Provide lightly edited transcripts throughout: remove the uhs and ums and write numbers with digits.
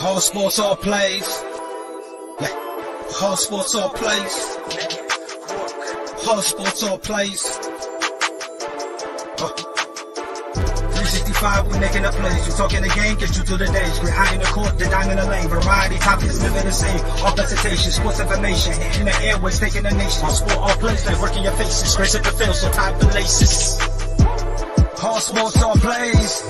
Whole sports all plays. Yeah. Whole sports all plays. Whole sports all plays. 365, we making a plays. You talking the game, get you through the days. We're high in the court, the dime in the lane. Variety, topics, living the same. All presentation, sports information. Hitting the airways, taking the nation. All sport, all plays, like working your faces. Grace at the field, so tie the laces. Whole sports all plays.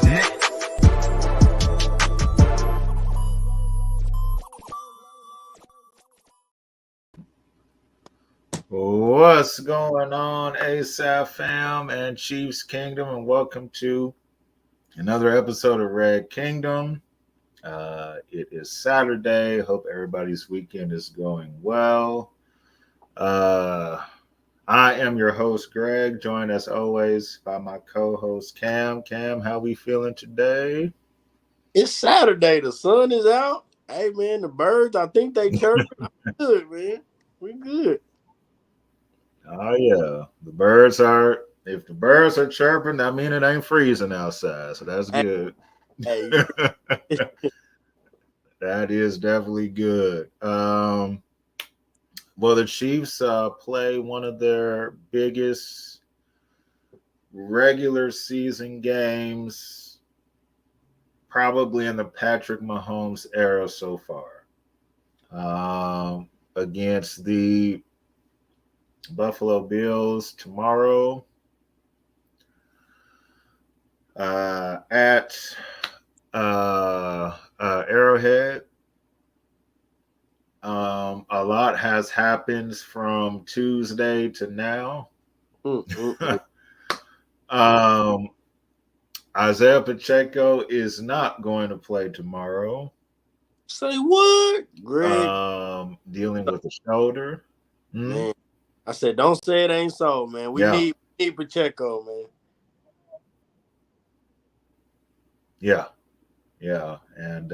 What's going on, ASAP fam and Chiefs Kingdom, and welcome to another episode of Red Kingdom. It is Saturday. Hope everybody's weekend is going well. I am your host, Greg, joined as always by my co-host, Cam. Cam, how we feeling today? It's Saturday. The sun is out. Hey, man, the birds, I think they chirping. Good, man. We good. Oh, yeah. If the birds are chirping, that means it ain't freezing outside. So that's good. Hey. That is definitely good. Well, the Chiefs play one of their biggest regular season games probably in the Patrick Mahomes era so far, against the Buffalo Bills tomorrow at Arrowhead. A lot has happened from Tuesday to now. Isaiah Pacheco is not going to play tomorrow. Say what? Greg. Dealing with a shoulder. Man, I said, don't say it ain't so, man. We need Pacheco, man. Yeah. And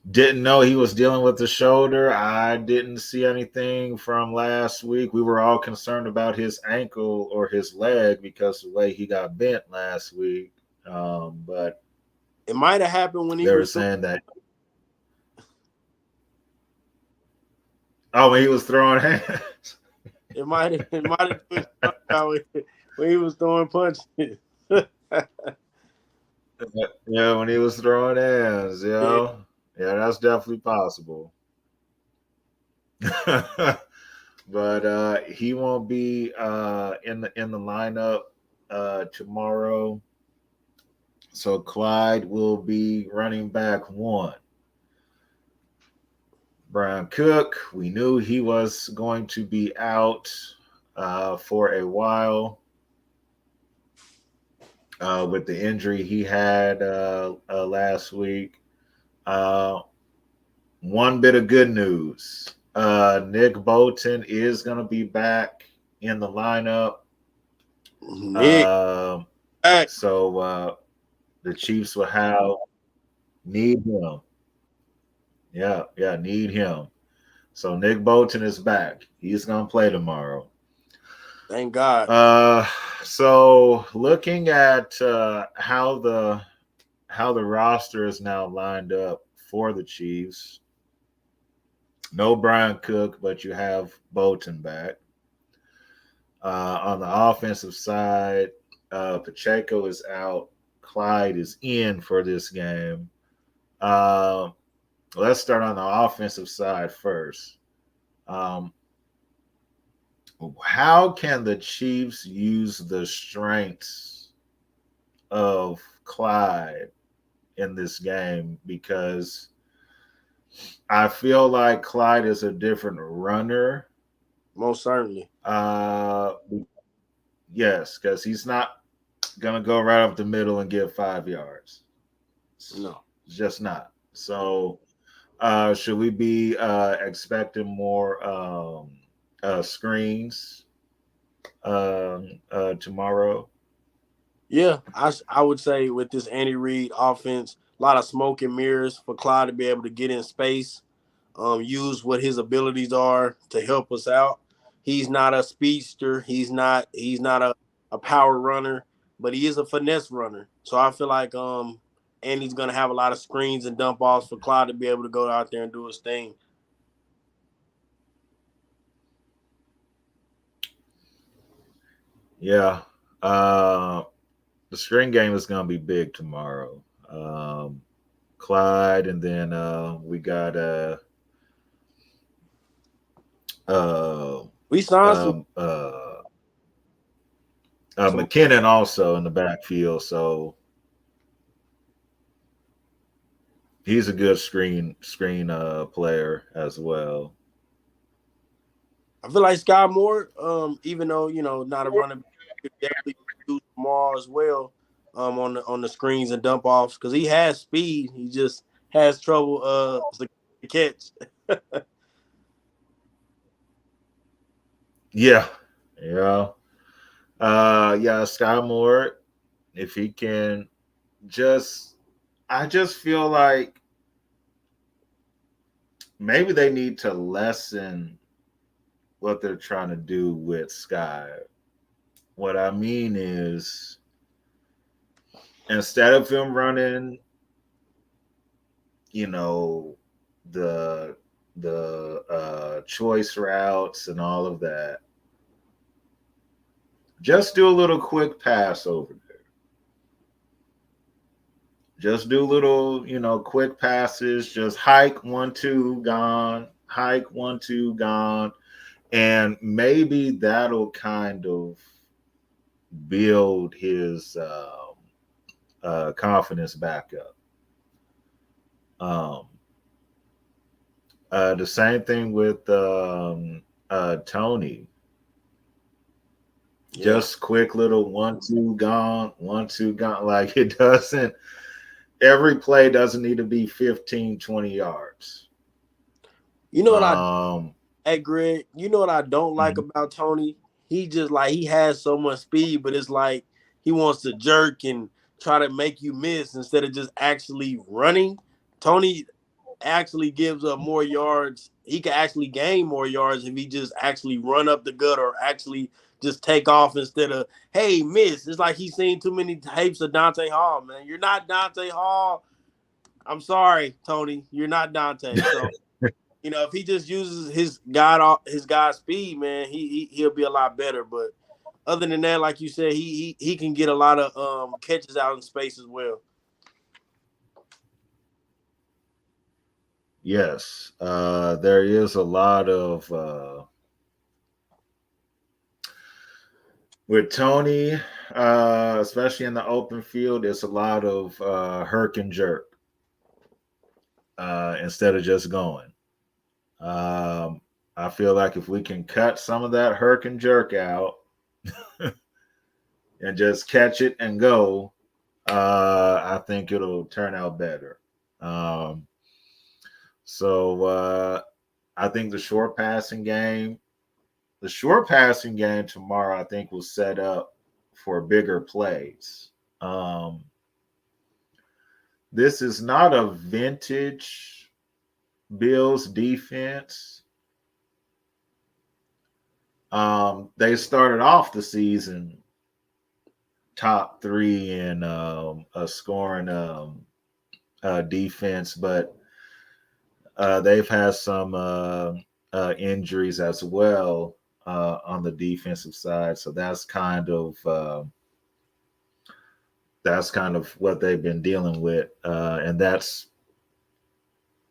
didn't know he was dealing with the shoulder. I didn't see anything from last week. We were all concerned about his ankle or his leg because of the way he got bent last week. But it might have happened when he was saying that. Oh, when he was throwing hands. It might have been when he was throwing punches. Yeah, when he was throwing hands, yeah, that's definitely possible. But he won't be in the lineup tomorrow. So Clyde will be running back one. Brian Cook, we knew he was going to be out for a while with the injury he had last week. One bit of good news. Nick Bolton is going to be back in the lineup. So the Chiefs will need him. Yeah, need him. So Nick Bolton is back. He's going to play tomorrow. Thank God. So looking at how the roster is now lined up for the Chiefs, no Brian Cook, but you have Bolton back. On the offensive side, Pacheco is out. Clyde is in for this game. Let's start on the offensive side first. How can the Chiefs use the strengths of Clyde in this game? Because I feel like Clyde is a different runner. Most certainly. Yes, because he's not going to go right up the middle and get 5 yards. No. It's just not. So should we be expecting more screens tomorrow? Yeah, I would say with this Andy Reid offense, a lot of smoke and mirrors for Clyde to be able to get in space, use what his abilities are to help us out. He's not a speedster. He's not a power runner, but he is a finesse runner. So I feel like and he's going to have a lot of screens and dump offs for Clyde to be able to go out there and do his thing. Yeah. The screen game is going to be big tomorrow. Clyde, and then we got We signed some. McKinnon also in the backfield, so he's a good screen player as well. I feel like Sky Moore, even though not a running back, could definitely do tomorrow as well on the screens and dump offs because he has speed. He just has trouble to catch. Yeah. Sky Moore, if he can I just feel like maybe they need to lessen what they're trying to do with Sky. What I mean is, instead of him running, the choice routes and all of that, just do a little quick pass over there. Just do little, quick passes. Just hike 1-2 gone, hike 1-2 gone, and maybe that'll kind of build his confidence back up. The same thing with Tony. Yeah. Just quick little 1-2 gone, 1-2 gone. Like every play doesn't need to be 15, 20 yards. You know what hey Greg, you know what I don't like about Tony? He just he has so much speed, but it's like he wants to jerk and try to make you miss instead of just actually running. Tony actually gives up more yards. He can actually gain more yards if he just actually run up the gut or actually just take off instead of, hey, miss. It's like he's seen too many tapes of Dante Hall, man. You're not Dante Hall. I'm sorry, Tony. You're not Dante. So, if he just uses his God speed, man, he'll be a lot better. But other than that, like you said, he can get a lot of catches out in space as well. Yes, there is a lot of with Tony, especially in the open field. It's a lot of herk and jerk instead of just going. I feel like if we can cut some of that herk and jerk out and just catch it and go, I think it'll turn out better. So I think the short passing game tomorrow, I think, will set up for bigger plays. This is not a vintage Bills defense. They started off the season top 3 in a scoring defense, but they've had some injuries as well on the defensive side, so that's kind of what they've been dealing with, and that's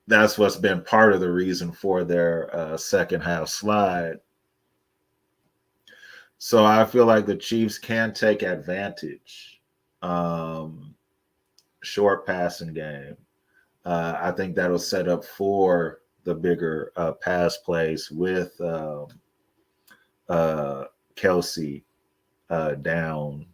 what's been part of the reason for their second half slide. So I feel like the Chiefs can take advantage. Short passing game. I think that'll set up for the bigger pass plays with Kelsey downfield.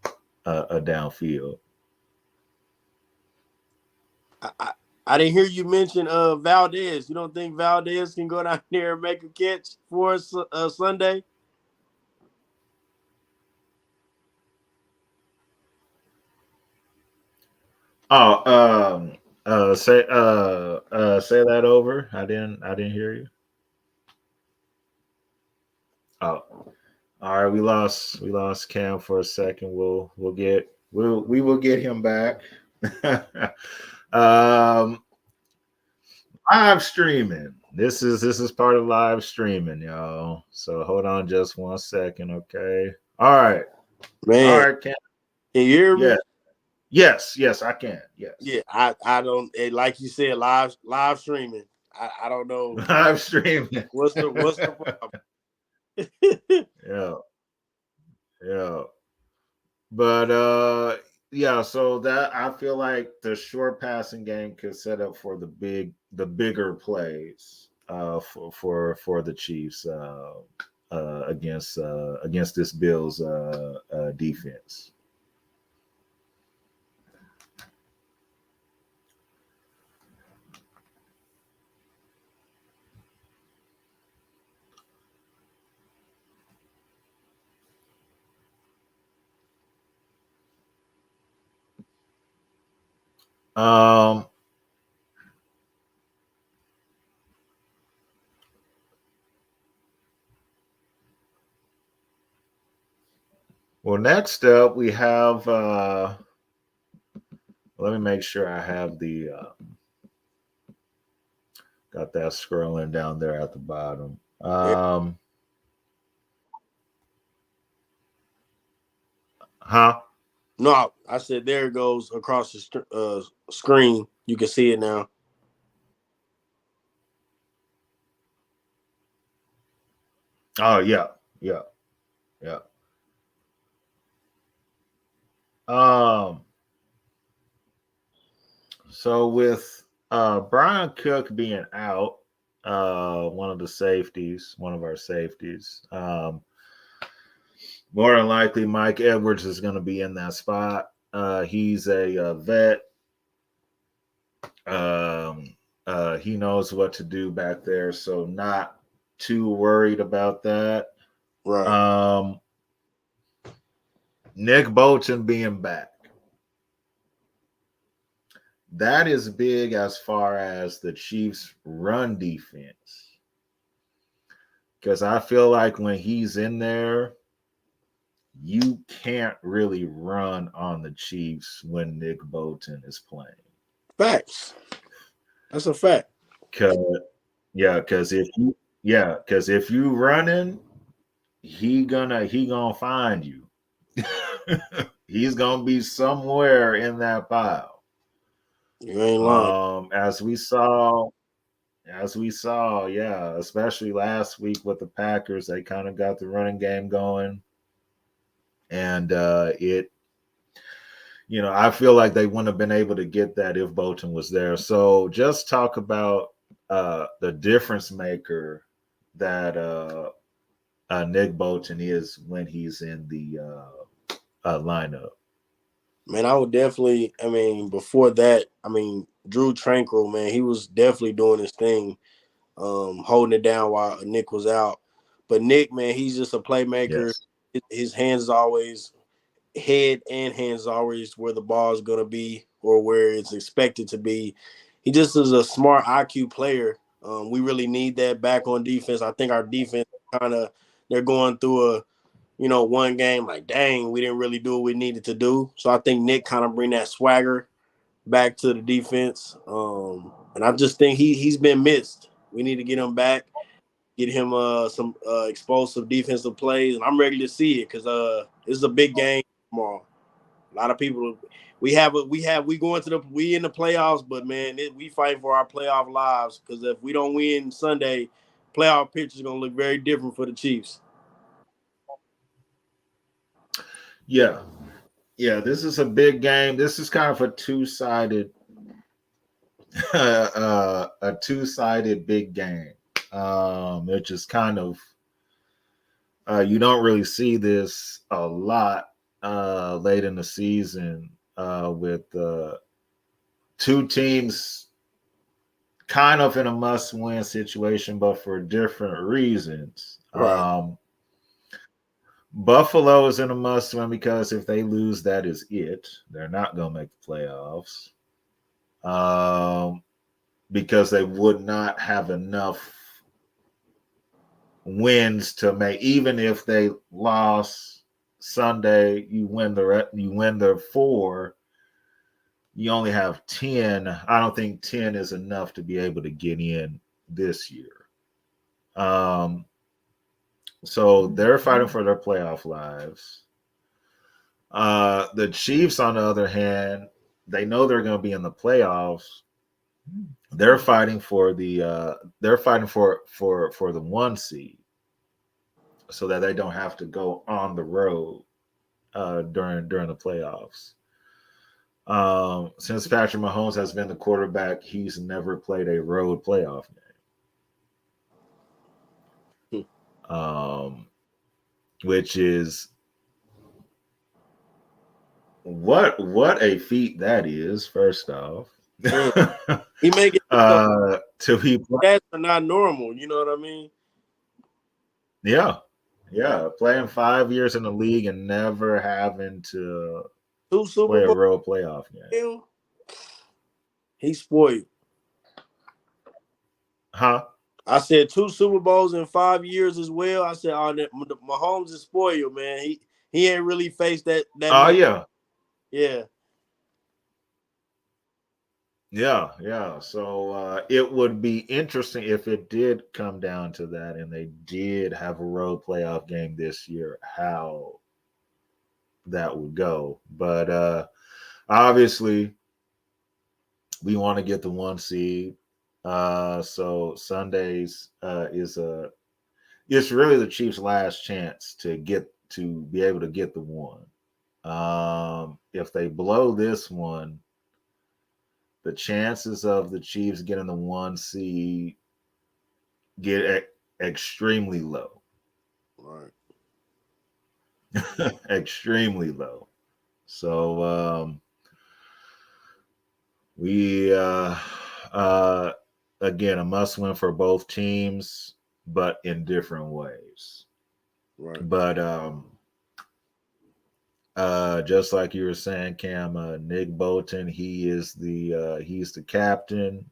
I didn't hear you mention Valdez. You don't think Valdez can go down there and make a catch for us Sunday? Say that over. I didn't hear you. Oh, all right. We lost Cam for a second. We will get him back. Live streaming. This is part of live streaming, y'all. So hold on just 1 second, okay? All right. All Man, right, Ken. can you hear me? Yes, I can. Yes. Yeah, I don't like you said live streaming. I don't know Live streaming. what's the problem. Yeah. Yeah. But yeah, so that I feel like the short passing game could set up for the bigger plays for the Chiefs against this Bills defense. Um well, next up we have let me make sure I have the got that scrolling down there at the bottom. Huh? No, I said there it goes across the screen. You can see it now. Oh yeah. Um So with Brian Cook being out, one of our safeties, more than likely Mike Edwards is going to be in that spot. He's a vet. He knows what to do back there, so not too worried about that. Right. Nick Bolton being back. That is big as far as the Chiefs' run defense. Because I feel like when he's in there, you can't really run on the Chiefs when Nick Bolton is playing. Facts. That's a fact. Because if you running, he gonna find you. He's gonna be somewhere in that pile. You ain't lying. As we saw, yeah, especially last week with the Packers, they kind of got the running game going. And I feel like they wouldn't have been able to get that if Bolton was there. So just talk about the difference maker that Nick Bolton is when he's in the lineup. Man, I would definitely. Before that, Drew Tranquil, man, he was definitely doing his thing, holding it down while Nick was out. But Nick, man, he's just a playmaker. Yes. His hands always head and hands always where the ball is gonna be or where it's expected to be. He just is a smart IQ player. We really need that back on defense. I think our defense they're going through one game like, dang, we didn't really do what we needed to do. So I think Nick kind of bring that swagger back to the defense. And I just think he's been missed. We need to get him back, get him some explosive defensive plays, and I'm ready to see it because it's a big game tomorrow. A lot of people we in the playoffs, but man, we fighting for our playoff lives because if we don't win Sunday, playoff picture is gonna look very different for the Chiefs. Yeah. This is a big game. This is kind of a two-sided big game. It's just kind of you don't really see this a lot late in the season with two teams kind of in a must-win situation, but for different reasons. Right. Buffalo is in a must-win because if they lose, that is it. They're not going to make the playoffs. Because they would not have enough wins to make. Even if they lost Sunday, you win the 4. you only have 10. I don't think 10 is enough to be able to get in this year. So they're fighting for their playoff lives. The Chiefs, on the other hand, they know they're going to be in the playoffs. They're fighting for the for the 1 seed, so that they don't have to go on the road during the playoffs. Since Patrick Mahomes has been the quarterback, he's never played a road playoff game, which is what a feat that is. First off, he make it to be that's not normal. You know what I mean? Yeah, playing 5 years in the league and never having to 2 Super play a Bowls. road playoff game. He's spoiled. Huh? I said 2 Super Bowls in 5 years as well. I said, Mahomes is spoiled, man. He ain't really faced that. Oh yeah. So it would be interesting if it did come down to that, and they did have a road playoff game this year, how that would go. But obviously, we want to get the 1 seed. So Sundays it's really the Chiefs' last chance to be able to get the 1. If they blow this one, the chances of the Chiefs getting the 1 seed get extremely low. Right. Extremely low. So we again, a must win for both teams, but in different ways. Right. But just like you were saying, Cam, Nick Bolton, he's the captain.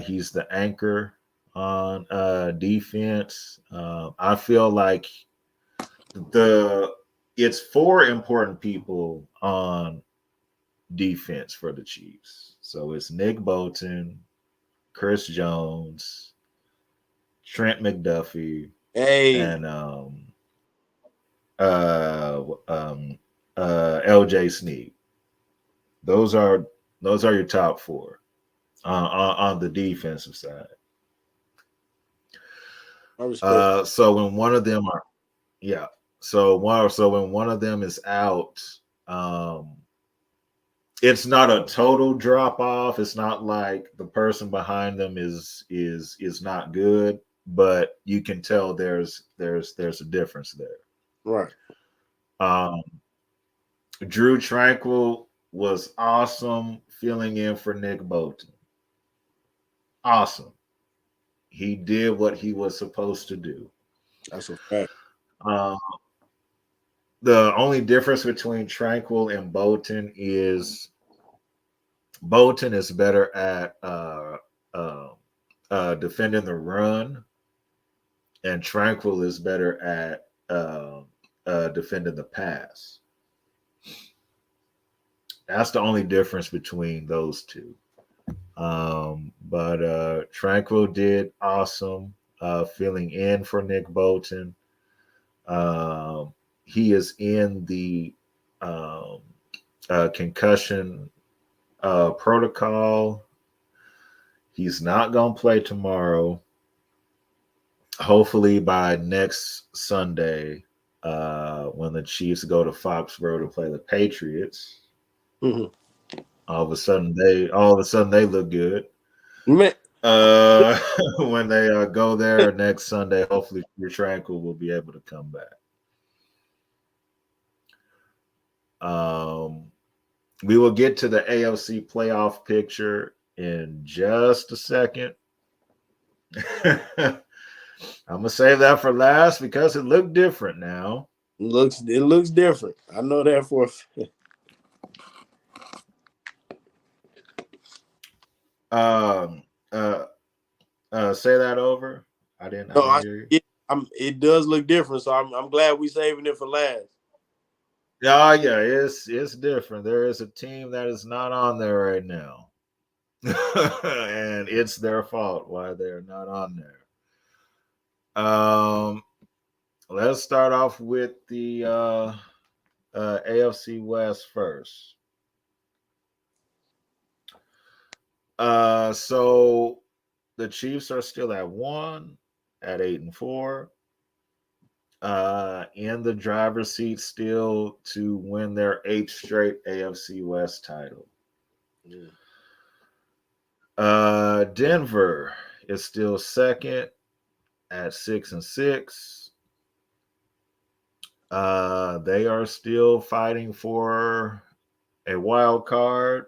He's the anchor on defense. I feel like it's 4 important people on defense for the Chiefs. So it's Nick Bolton, Chris Jones, Trent McDuffie, and LJ Snead. Those are your top 4 on the defensive side. So when one of them when one of them is out, it's not a total drop off. It's not like the person behind them is not good, but you can tell there's a difference there. Right. Drew Tranquil was awesome filling in for Nick Bolton. Awesome. He did what he was supposed to do. That's a fact. The only difference between Tranquil and Bolton is Bolton is better at defending the run, and Tranquil is better at defending the pass. That's the only difference between those two. But Tranquil did awesome filling in for Nick Bolton. He is in the concussion protocol. He's not going to play tomorrow. Hopefully by next Sunday, when the Chiefs go to Foxborough to play the Patriots, all of a sudden they look good. When they go there next Sunday, hopefully your Tranquil will be able to come back. We will get to the AFC playoff picture in just a second. I'm gonna save that for last because it looked different now. It looks different. I know that for a fact. Say that over. I didn't hear you. It does look different, so I'm glad we saving it for last. Oh yeah, it's different. There is a team that is not on there right now. And it's their fault why they're not on there. Let's start off with the AFC West first. So the Chiefs are still at 1, at 8-4. In the driver's seat still to win their 8th straight AFC West title. Yeah. Denver is still second at 6-6. They are still fighting for a wild card.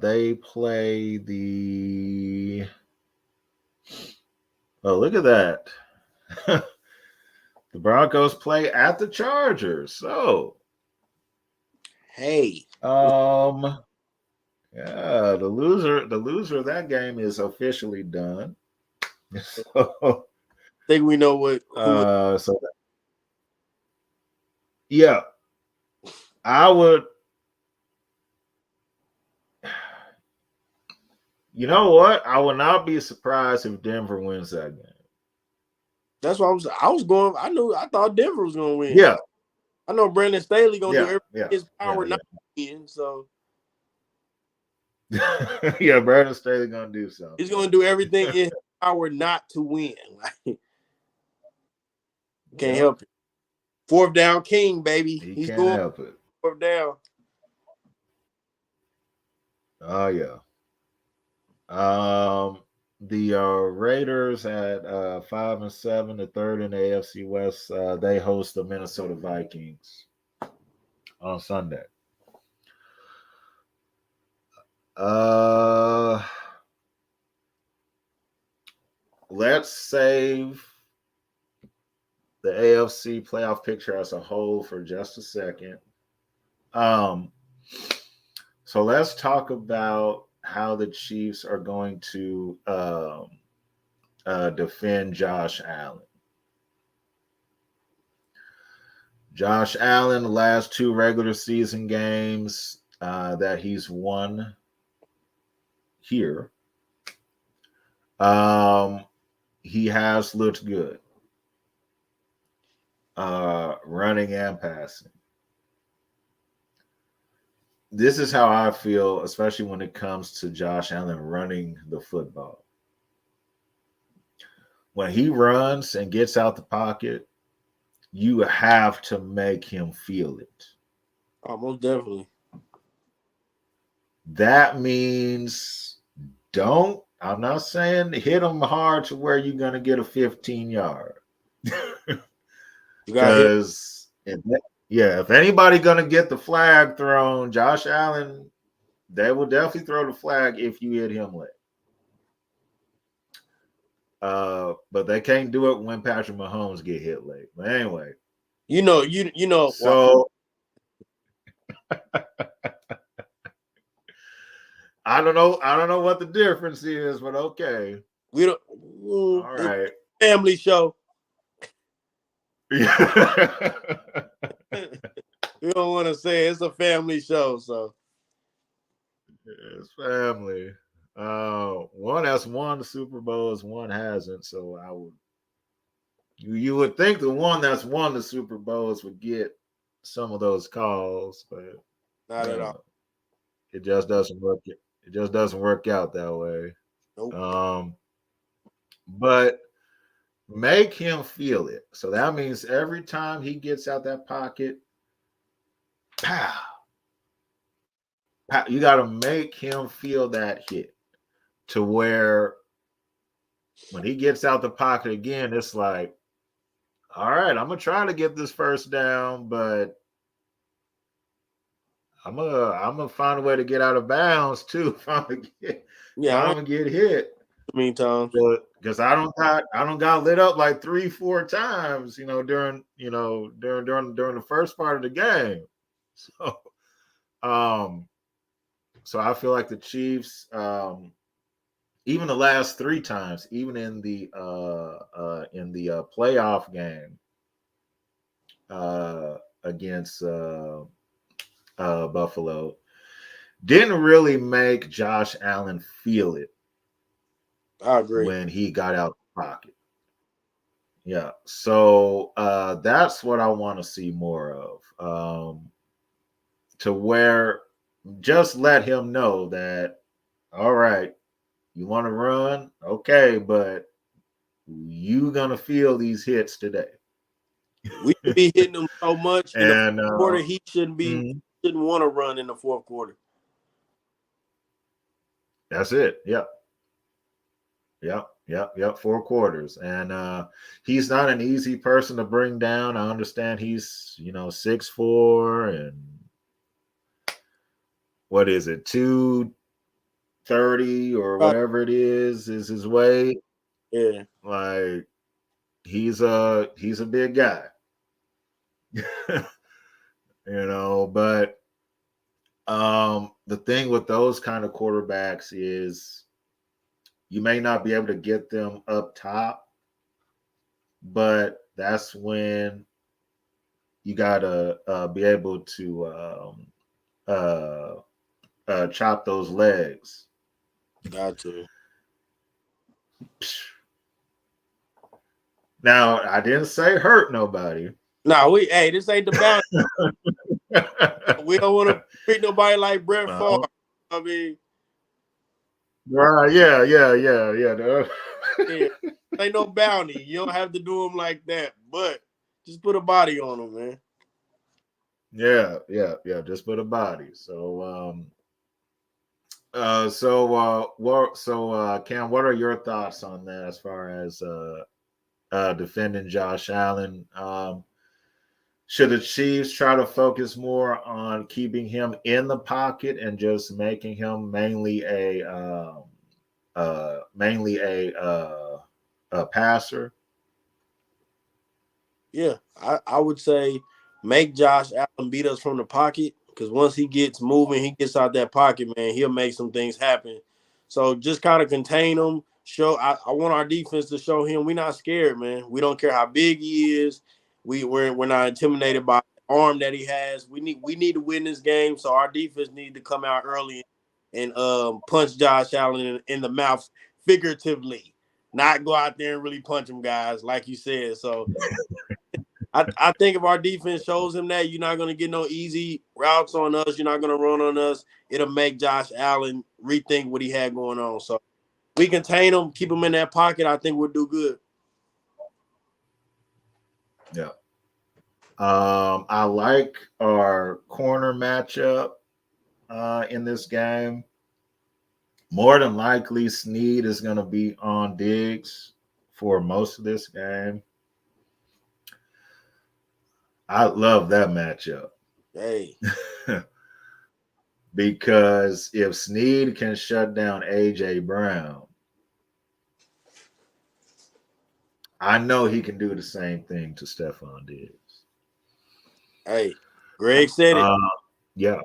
They play the. Oh, look at that! The Broncos play at the Chargers. So, Hey, yeah, the loser of that game is officially done. So, think we know who so yeah, I would. You know what? I would not be surprised if Denver wins that game. That's what I was going. I thought Denver was gonna win. Yeah, I know Brandon Staley gonna do yeah, everything yeah, in his power yeah, not to win. So yeah. Yeah, Brandon Staley gonna do something. he's gonna do everything in his power not to win. Like, can't help it. 4th down king, baby. He He's can't going help it. 4th down. Oh yeah. The Raiders at 5-7, the third in the AFC West. They host the Minnesota Vikings on Sunday. Let's save the AFC playoff picture as a whole for just a second. So let's talk about how the Chiefs are going to defend Josh Allen. Josh Allen, the last 2 regular season games that he's won here, he has looked good, running and passing. This is how I feel, especially when it comes to Josh Allen running the football. When he runs and gets out the pocket, you have to make him feel it. Oh, most definitely. That means I'm not saying hit him hard to where you're going to get a 15-yard. Because if anybody going to get the flag thrown, Josh Allen, they will definitely throw the flag if you hit him late. But they can't do it when Patrick Mahomes get hit late. But anyway, you know. So I don't know what the difference is, but okay. We don't. All right. Family show. Yeah. We don't want to say it's a family show, so it's family. One has won the Super Bowls, one hasn't. So you would think the one that's won the Super Bowls would get some of those calls, but not at all. It just doesn't work. It just doesn't work out that way. Nope. But make him feel it. So that means every time he gets out that pocket, pow, pow, you got to make him feel that hit to where when he gets out the pocket again, it's like, all right, I'm going to try to get this first down, but I'm gonna find a way to get out of bounds too. If I'm gonna get hit. Meantime, because I don't got lit up like 3-4 times, during the first part of the game. So I feel like the Chiefs even the last 3 times, even in the playoff game against Buffalo, didn't really make Josh Allen feel it I agree. when he got out the pocket. Yeah, so that's what I want to see more of. To where just let him know that, all right, you want to run, okay, but you gonna feel these hits today. We should be hitting him so much in the fourth And quarter. He shouldn't mhm, want to run in the fourth quarter. that's it. Yep. Yep. 4 quarters. And he's not an easy person to bring down. I understand he's 6'4" and what is it, 230 or whatever it is his weight. Yeah. Like he's a big guy. But the thing with those kind of quarterbacks is you may not be able to get them up top, but that's when you gotta be able to chop those legs. Got to. Now, I didn't say hurt nobody. No, this ain't the bounty. We don't want to treat nobody like Brett Favre. I mean, right? Yeah. yeah, ain't no bounty. You don't have to do them like that, but just put a body on them, man. Yeah. Just put a body. So, Cam, what are your thoughts on that as far as defending Josh Allen? Should the Chiefs try to focus more on keeping him in the pocket and just making him mainly a passer? Yeah, I would say make Josh Allen beat us from the pocket, because once he gets moving, he gets out that pocket, man, he'll make some things happen. So just kind of contain him. I want our defense to show him we're not scared, man. We don't care how big he is. We're not intimidated by the arm that he has. We need to win this game, so our defense need to come out early and punch Josh Allen in the mouth figuratively, not go out there and really punch him, guys, like you said. So I think if our defense shows him that you're not going to get no easy routes on us, you're not going to run on us, it'll make Josh Allen rethink what he had going on. So we contain him, keep him in that pocket, I think we'll do good. Yeah. I like our corner matchup in this game. More than likely, Snead is going to be on Diggs for most of this game. I love that matchup. Hey. Because if Snead can shut down A.J. Brown, I know he can do the same thing to Stephon Diggs. Hey, Greg said it. Yeah.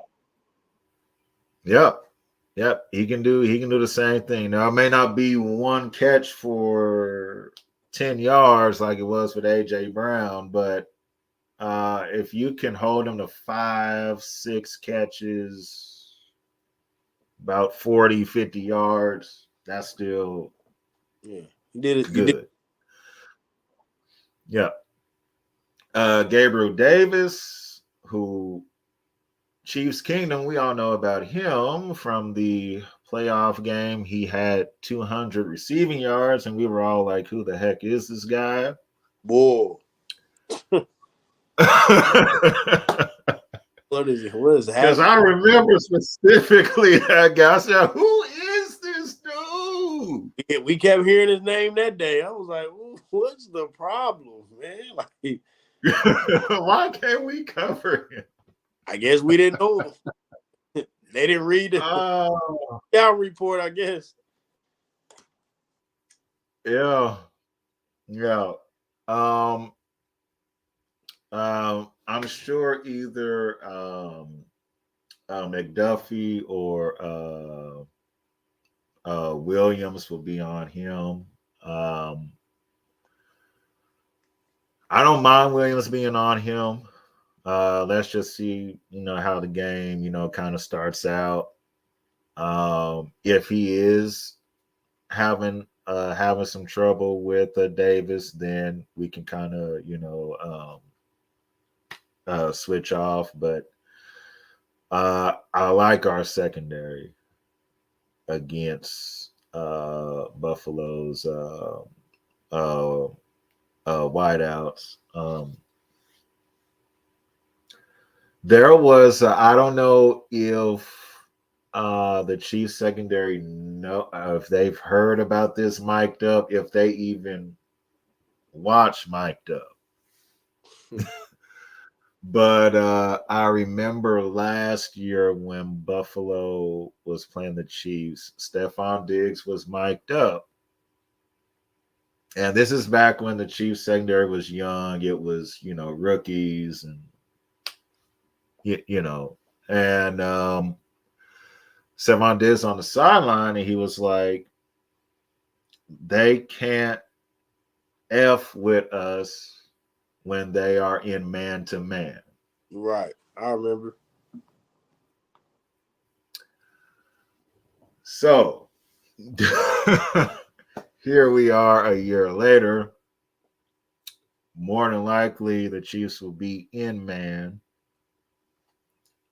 Yep. He can do the same thing. Now it may not be one catch for 10 yards like it was with A.J. Brown, but if you can hold him to 5-6 catches, about 40, 50 yards, that's still You did it. good. Yeah. Gabriel Davis, who Chiefs Kingdom, we all know about him from the playoff game. He had 200 receiving yards, and we were all like, who the heck is this guy? Boy. What is it? What is happening? Because I remember specifically that guy. I said, who is this dude? We kept hearing his name that day. I was like, what's the problem, man? Like, why can't we cover him? I guess we didn't know. They didn't read the scout report, I guess. Yeah. I'm sure either McDuffie or Williams will be on him. I don't mind Williams being on him. Let's just see, how the game, kind of starts out. If he is having some trouble with Davis, then we can kind of, switch off. But I like our secondary against Buffalo's wideouts. There was I don't know if the Chiefs secondary know if they've heard about this mic'd up, if they even watch mic'd up. But I remember last year when Buffalo was playing the Chiefs, Stephon Diggs was mic'd up. And this is back when the Chiefs secondary was young. It was, rookies and, and Stephon Diggs on the sideline, and he was like, they can't F with us when they are in man-to-man. Right. I remember. So here we are a year later. More than likely, the Chiefs will be in man.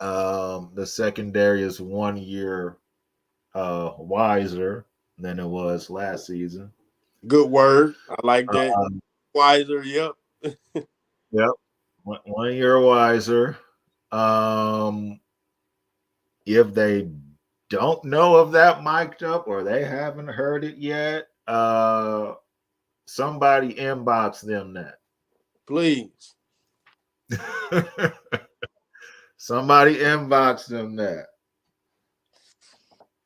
The secondary is 1 year wiser than it was last season. Good word. I like that. Wiser. Yep. Yep. 1 year wiser. If they don't know of that mic'd up or they haven't heard it yet, somebody inbox them that. Please. Somebody inbox them that.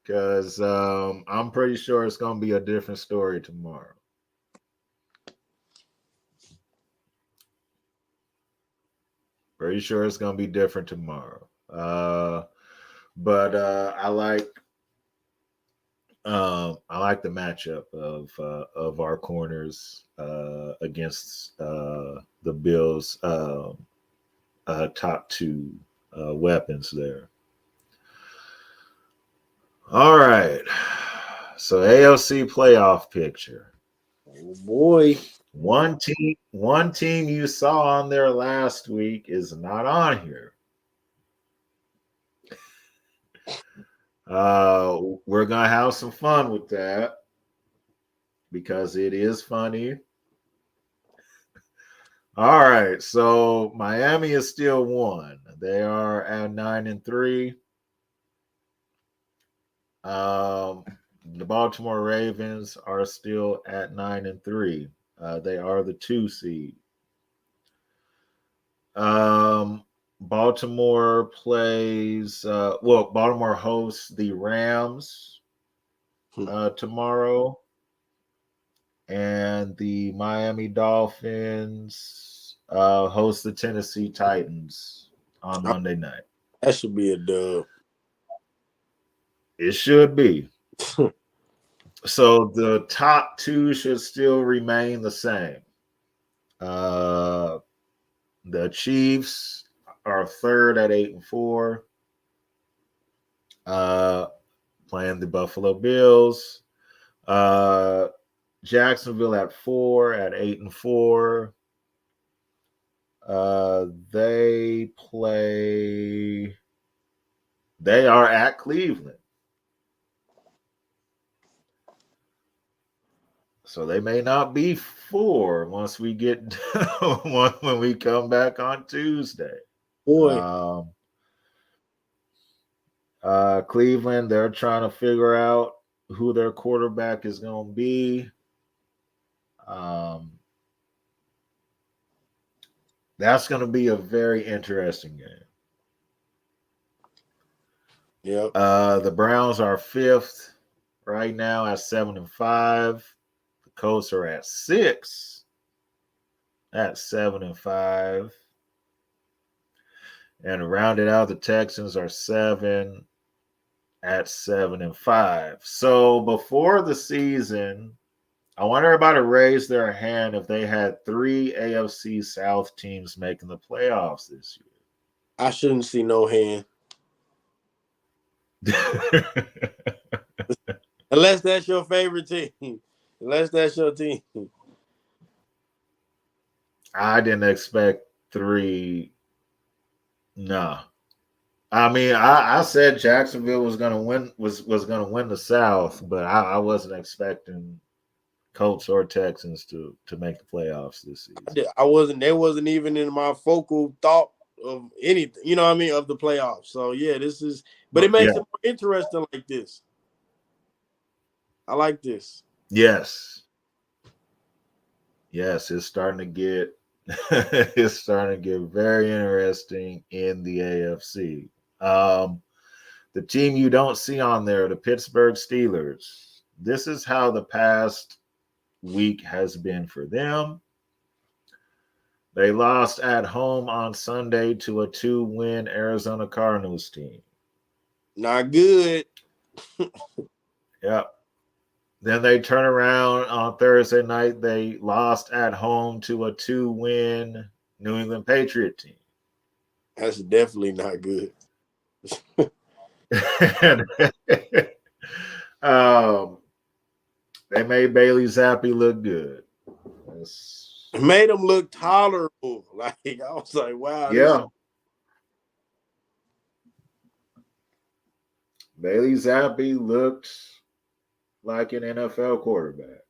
Because I'm pretty sure it's going to be a different story tomorrow. Pretty sure it's going to be different tomorrow. But I like the matchup of our corners against the Bills' top two weapons there. All right. So AFC playoff picture. Oh boy. One team you saw on there last week is not on here. We're gonna have some fun with that because it is funny. All right, so Miami is still 1. They are at 9-3. The Baltimore Ravens are still at 9-3. They are the 2 seed. Baltimore plays. Baltimore hosts the Rams tomorrow, and the Miami Dolphins host the Tennessee Titans on Monday night. That should be a dub. It should be. So the top 2 should still remain the same. The Chiefs are 3rd at 8-4. Playing the Buffalo Bills. Jacksonville at 4 at 8-4. They are at Cleveland. So they may not be 4 once we get when we come back on Tuesday. Boy. Cleveland, they're trying to figure out who their quarterback is going to be. That's going to be a very interesting game. Yep. The Browns are 5th right now at 7-5. The Colts are at 6 at 7-5. And to round it out, the Texans are 7 at 7-5. So before the season, I want everybody to raise their hand if they had 3 AFC South teams making the playoffs this I shouldn't see no hand. year. Unless that's your favorite team. Unless that's your team. I didn't expect 3. No. I mean, I said Jacksonville was gonna win gonna win the South, but I wasn't expecting Colts or Texans to make the playoffs this season. I wasn't. They wasn't even in my focal thought of anything. You know what I mean, of the playoffs. So yeah, this is. But it makes it more interesting like this. I like this. Yes. Yes, it's starting to get it's starting to get very interesting in the AFC. The team you don't see on there, the Pittsburgh Steelers. This is how the past week has been for them. They lost at home on Sunday to a 2-win Arizona Cardinals team. Not good. Yep. Then they turn around on Thursday night. They lost at home to a 2-win New England Patriot team. That's definitely not good. They made Bailey Zappi look good. Made him look tolerable. Like I was like, wow. Yeah. Bailey Zappi looked like an NFL quarterback.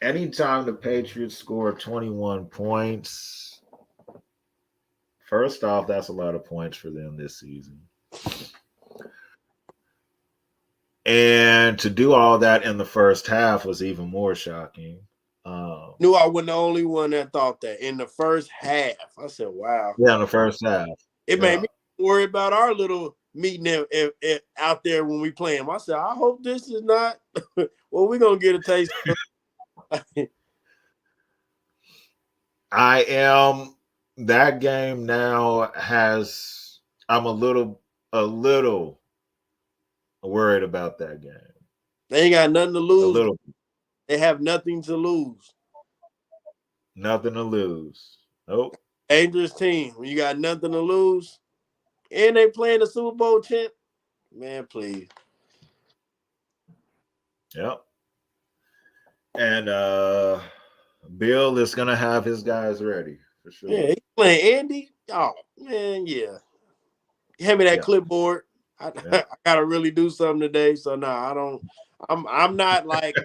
Anytime the Patriots score 21 points, first off, that's a lot of points for them this season. And to do all that in the first half was even more shocking. Knew I wasn't the only one that thought that in the first half. I said, wow. Yeah, in the first half. It made me worry about our little meeting out there when we play them. I said, I hope this is not well, we're going to get a taste of. I am. That game now has. I'm a little worried about that game. They ain't got nothing to lose. A little. They have nothing to lose. Nothing to lose. Nope. Dangerous team. When you got nothing to lose, and they playing the Super Bowl champ, man, please. Yep. And Bill is gonna have his guys ready for sure. Yeah, he's playing Andy. Oh man, yeah. Hand me that clipboard. I gotta really do something today. So no, I don't. I'm not like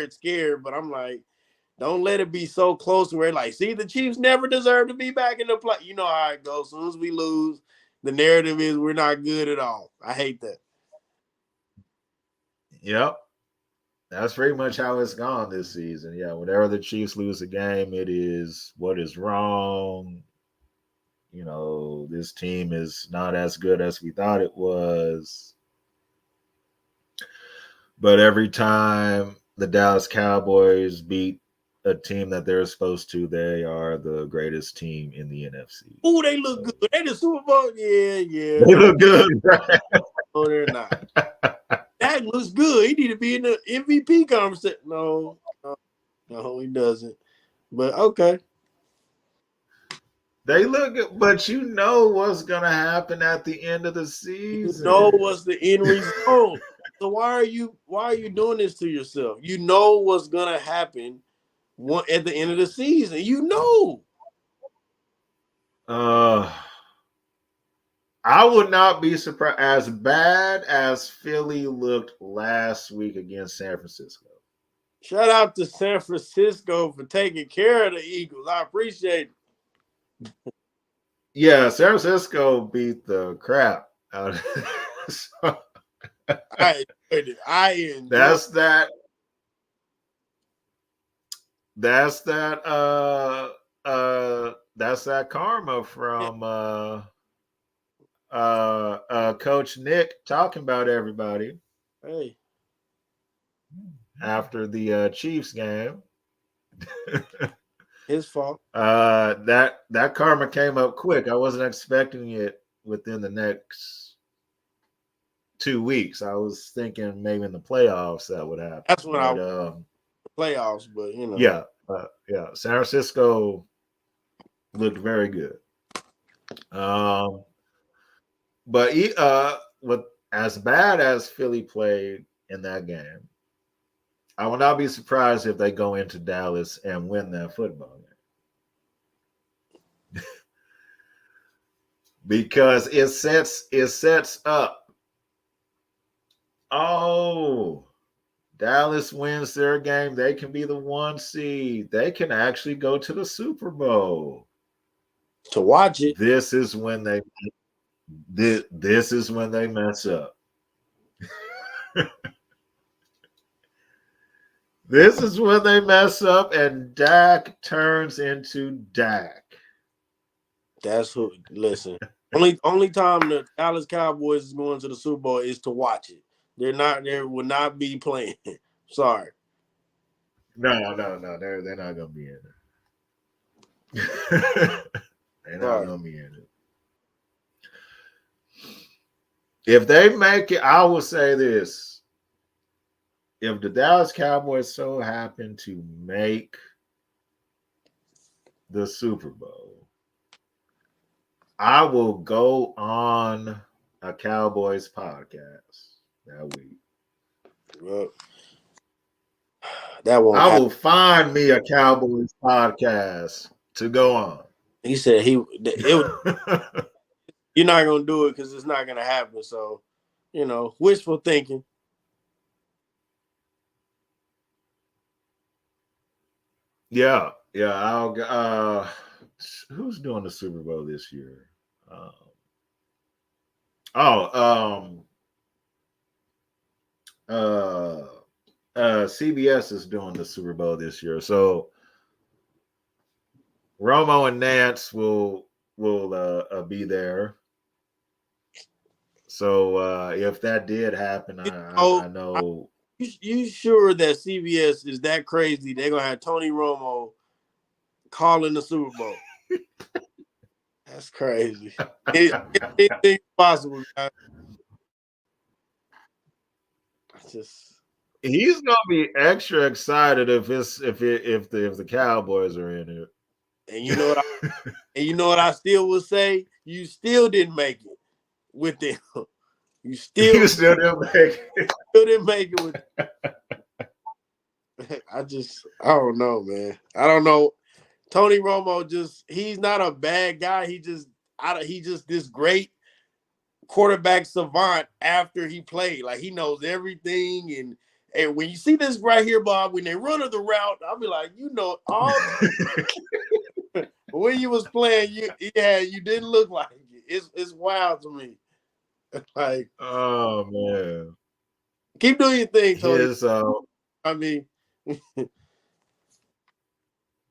scared, but I'm like, don't let it be so close where like, see, the Chiefs never deserve to be back in the play. You know how it goes. As soon as we lose, the narrative is we're not good at all. I hate that. Yep. That's pretty much how it's gone this season. Yeah, whenever the Chiefs lose a game, it is what is wrong. You know, this team is not as good as we thought it was. But every time the Dallas Cowboys beat a team that they're supposed to, they are the greatest team in the NFC. Oh, they look good. They the Super Bowl. Yeah. They look good. No, they're not. That looks good. He need to be in the MVP conversation. No, he doesn't. But okay. They look good, but you know what's gonna happen at the end of the season. You know what's the end result. So why are you doing this to yourself? You know what's gonna happen at the end of the season. You know. I would not be surprised. As bad as Philly looked last week against San Francisco. Shout out to San Francisco for taking care of the Eagles. I appreciate it. Yeah, San Francisco beat the crap out of it. So, I enjoyed it. That's that karma from Coach Nick talking about everybody. Hey. After the Chiefs game. His fault. That karma came up quick. I wasn't expecting it within the next 2 weeks. I was thinking maybe in the playoffs that would happen. That's when playoffs, but yeah, San Francisco looked very good. But with as bad as Philly played in that game, I will not be surprised if they go into Dallas and win that football game. Because it sets up. Oh, Dallas wins their game. They can be the 1 seed. They can actually go to the Super Bowl. To watch it. This is when they mess up. This is when they mess up and Dak turns into Dak. That's who. Listen, only time the Dallas Cowboys is going to the Super Bowl is to watch it. They're not. They will not be playing. Sorry. No. They're not gonna be in it. They're not gonna be in it. If they make it, I will say this. If the Dallas Cowboys so happen to make the Super Bowl, I will go on a Cowboys podcast that week. Well, that won't. I will find me a Cowboys podcast to go on. He said you're not gonna do it because it's not gonna happen. So, wishful thinking. Yeah. I'll. Who's doing the Super Bowl this year? CBS is doing the Super Bowl this year, so Romo and Nance will be there. So if that did happen, I know. You sure that CBS is that crazy? They're gonna have Tony Romo calling the Super Bowl. That's crazy. Anything possible, guys. He's gonna be extra excited if the Cowboys are in it. And you know what I still would say? You still didn't make it with them. You still didn't make it. Still didn't make it with I don't know, man. I don't know. Tony Romo he's not a bad guy. He just this great quarterback savant after he played. Like he knows everything. And when you see this right here, Bob, when they run the route, I'll be like, all when you was playing, you didn't look like it. It's wild to me. Like, oh man. Keep doing your thing, Tony.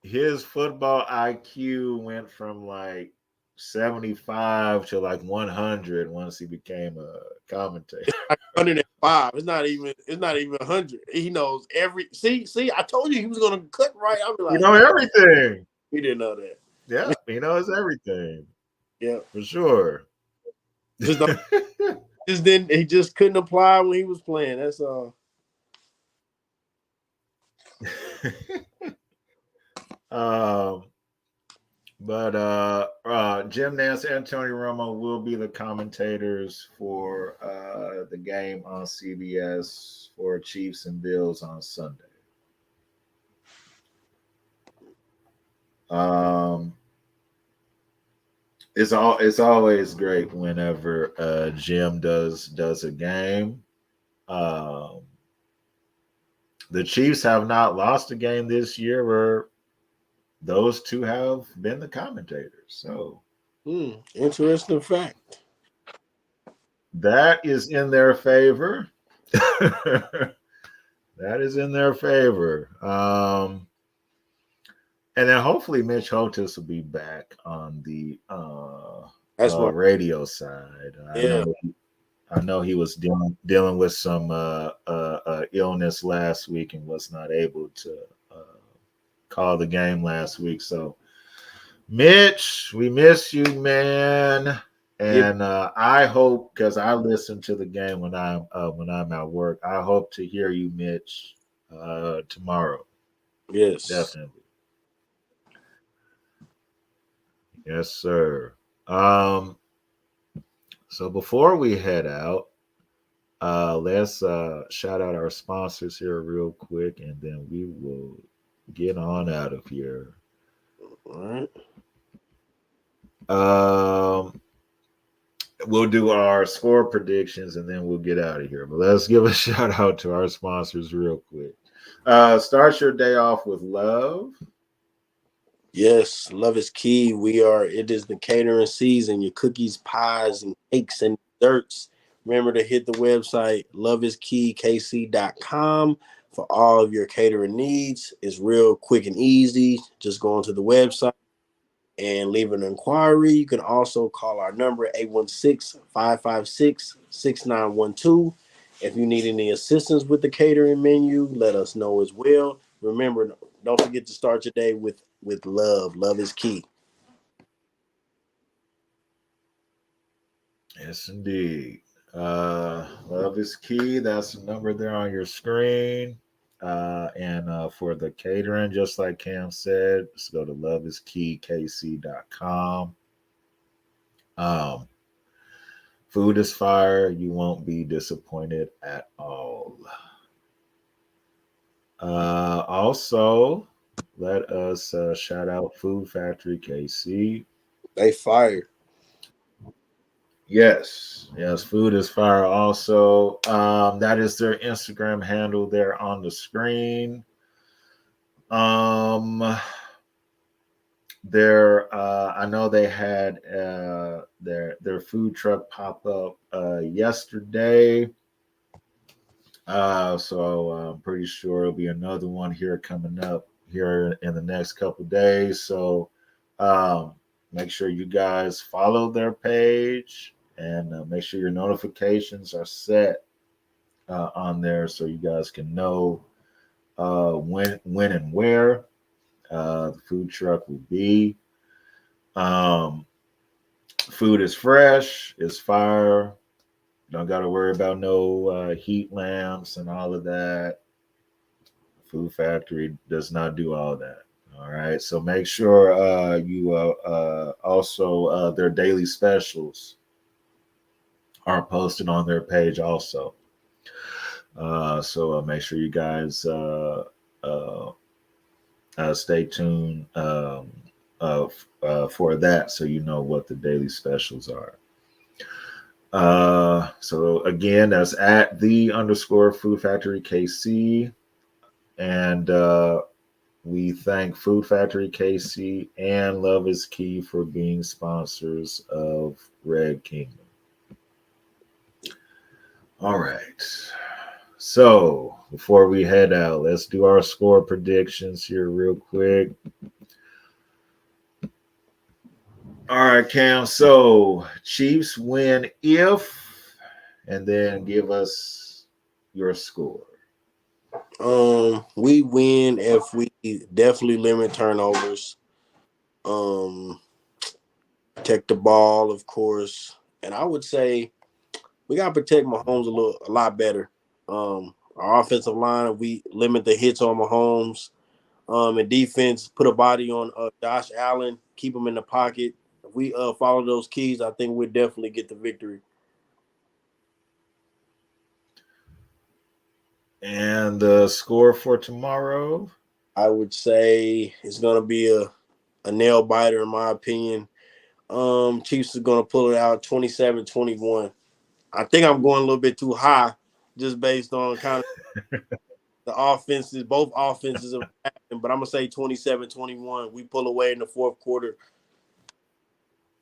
His football IQ went from like 75 to like 100 once he became a commentator. 105. It's not even 100. He knows every. See. I told you he was gonna cut right. I'm like, everything. He didn't know that. Yeah, he knows everything. Yeah, for sure. He just couldn't apply when he was playing. That's all. But Jim Nance and Tony Romo will be the commentators for the game on CBS for Chiefs and Bills on Sunday. It's always great whenever Jim does a game. The Chiefs have not lost a game this year where those two have been the commentators. So, interesting fact. That is in their favor. That is in their favor. And then hopefully Mitch Holtis will be back on the radio side. I know he was dealing with some illness last week and was not able to called the game last week. So, Mitch, we miss you, man. Yep. And I hope, because I listen to the game when I'm at work, I hope to hear you, Mitch, tomorrow. Yes. Definitely. Yes, sir. Um, so before we head out, let's shout out our sponsors here real quick, and then we will get on out of here. All right. Um, we'll do our score predictions, and then we'll get out of here. But let's give a shout out to our sponsors real quick. Start your day off with love. Yes, love is key. It is the catering season, your cookies, pies, and cakes and desserts. Remember to hit the website loveiskeykc.com for all of your catering needs. It's real quick and easy. Just go onto the website and leave an inquiry. You can also call our number 816-556-6912. If you need any assistance with the catering menu, let us know as well. Remember, don't forget to start your day with love. Love is key. Yes, indeed. Love is key. That's the number there on your screen. And for the catering, just like Cam said, just go to loveiskeykc.com. Food is fire. You won't be disappointed at all. Also, let us shout out Food Factory KC. They fire. Yes, yes, food is fire. Also, that is their Instagram handle there on the screen. I know they had their food truck pop up yesterday. So I'm pretty sure it'll be another one here coming up here in the next couple of days. So make sure you guys follow their page and make sure your notifications are set on there so you guys can know when and where the food truck will be. Food is fresh, it's fire. Don't got to worry about no heat lamps and all of that. Food Factory does not do all that. All right. So make sure you also their daily specials are posted on their page also. So make sure you guys stay tuned for that so you know what the daily specials are. So again, that's at _Food Factory KC. And we thank Food Factory KC and Love is Key for being sponsors of Red Kingdom. All right. So before we head out, let's do our score predictions here real quick. All right, Cam. So Chiefs win if, and then give us your score. We win if we definitely limit turnovers. Protect the ball, of course. And I would say we gotta protect Mahomes a lot better. Our offensive line, we limit the hits on Mahomes. And defense, put a body on Josh Allen, keep him in the pocket. If we follow those keys, I think we'll definitely get the victory. And the score for tomorrow? I would say it's gonna be a nail biter in my opinion. Chiefs is gonna pull it out 27-21. I think I'm going a little bit too high just based on kind of the offenses, both offenses are acting, but I'm gonna say 27-21. We pull away in the fourth quarter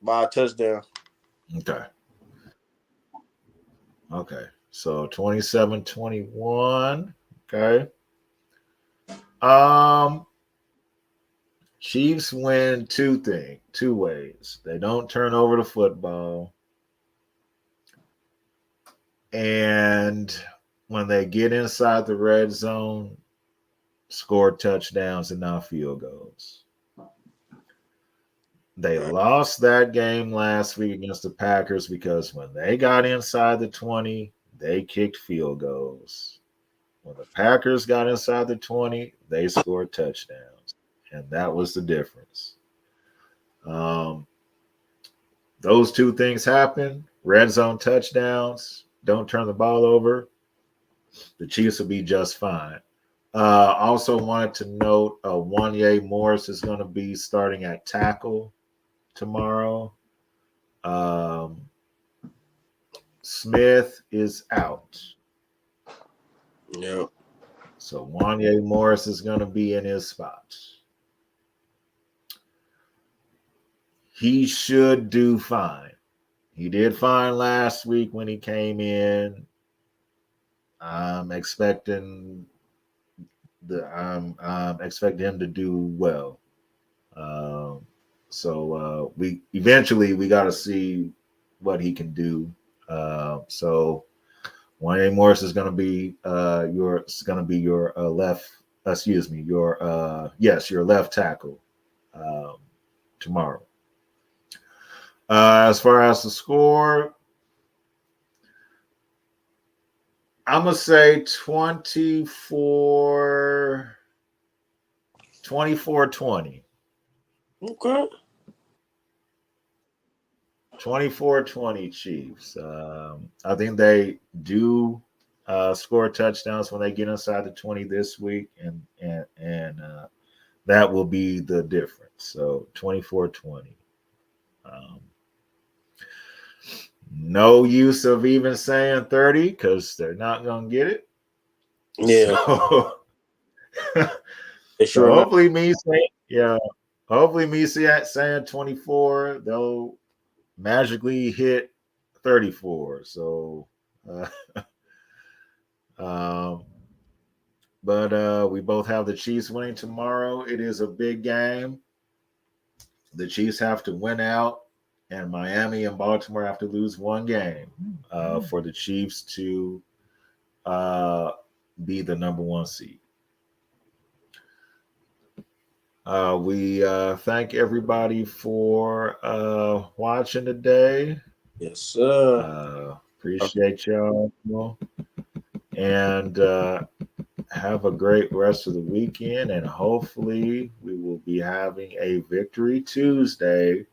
by a touchdown. Okay. Okay. So 27-21. Okay. Chiefs win two ways. They don't turn over the football. And when they get inside the red zone, scored touchdowns and not field goals. They lost that game last week against the Packers because when they got inside the 20, they kicked field goals. When the Packers got inside the 20, they scored touchdowns. And that was the difference. Those two things happen. Red zone touchdowns. Don't turn the ball over. The Chiefs will be just fine. Also wanted to note Wanye Morris is going to be starting at tackle tomorrow. Smith is out. Yep. So Wanye Morris is going to be in his spot. He should do fine. He did fine last week when he came in. I'm expecting him to do well. So we got to see what he can do. So Wayne Morris is going to be your left tackle tomorrow. As far as the score, I'm going to say 24-20. Okay. 24-20 Chiefs. I think they do score touchdowns when they get inside the 20 this week, and that will be the difference. So 24-20. No use of even saying 30 because they're not going to get it. Yeah. So hopefully me saying 24, they'll magically hit 34. So, but we both have the Chiefs winning tomorrow. It is a big game. The Chiefs have to win out, and Miami and Baltimore have to lose one game for the Chiefs to be the number one seed. We thank everybody for watching today. Yes, sir. Appreciate y'all. And have a great rest of the weekend. And hopefully we will be having a Victory Tuesday.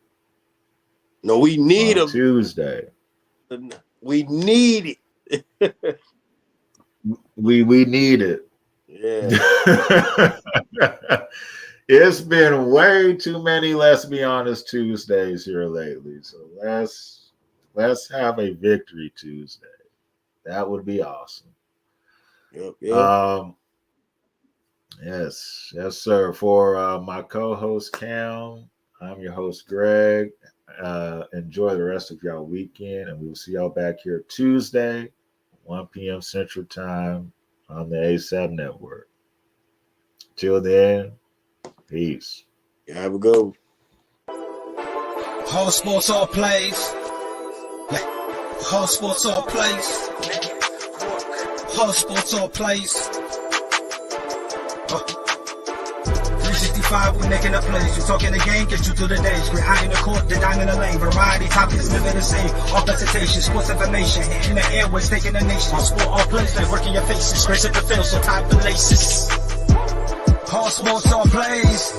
No, we need a Tuesday. We need it. we need it. Yeah. It's been way too many, let's be honest, Tuesdays here lately. So let's have a Victory Tuesday. That would be awesome. Yep. Yes, sir. For my co-host Cam, I'm your host Greg. Enjoy the rest of y'all weekend, and we will see y'all back here Tuesday, 1 p.m. Central Time on the ASAP Network. Till then, peace. Yeah, have a good one. Whole sports all plays. Whole sports all plays. Whole sports all plays. 365, we're making a plays. You talking the game, get you through the days. We're high in the court, the dime in the lane. Variety, topics, living the same. All presentation, sports information. Hitting the airways, taking the nation. All sport, all plays, like working your faces. Grace at the field, so tie the laces. All sports, all plays.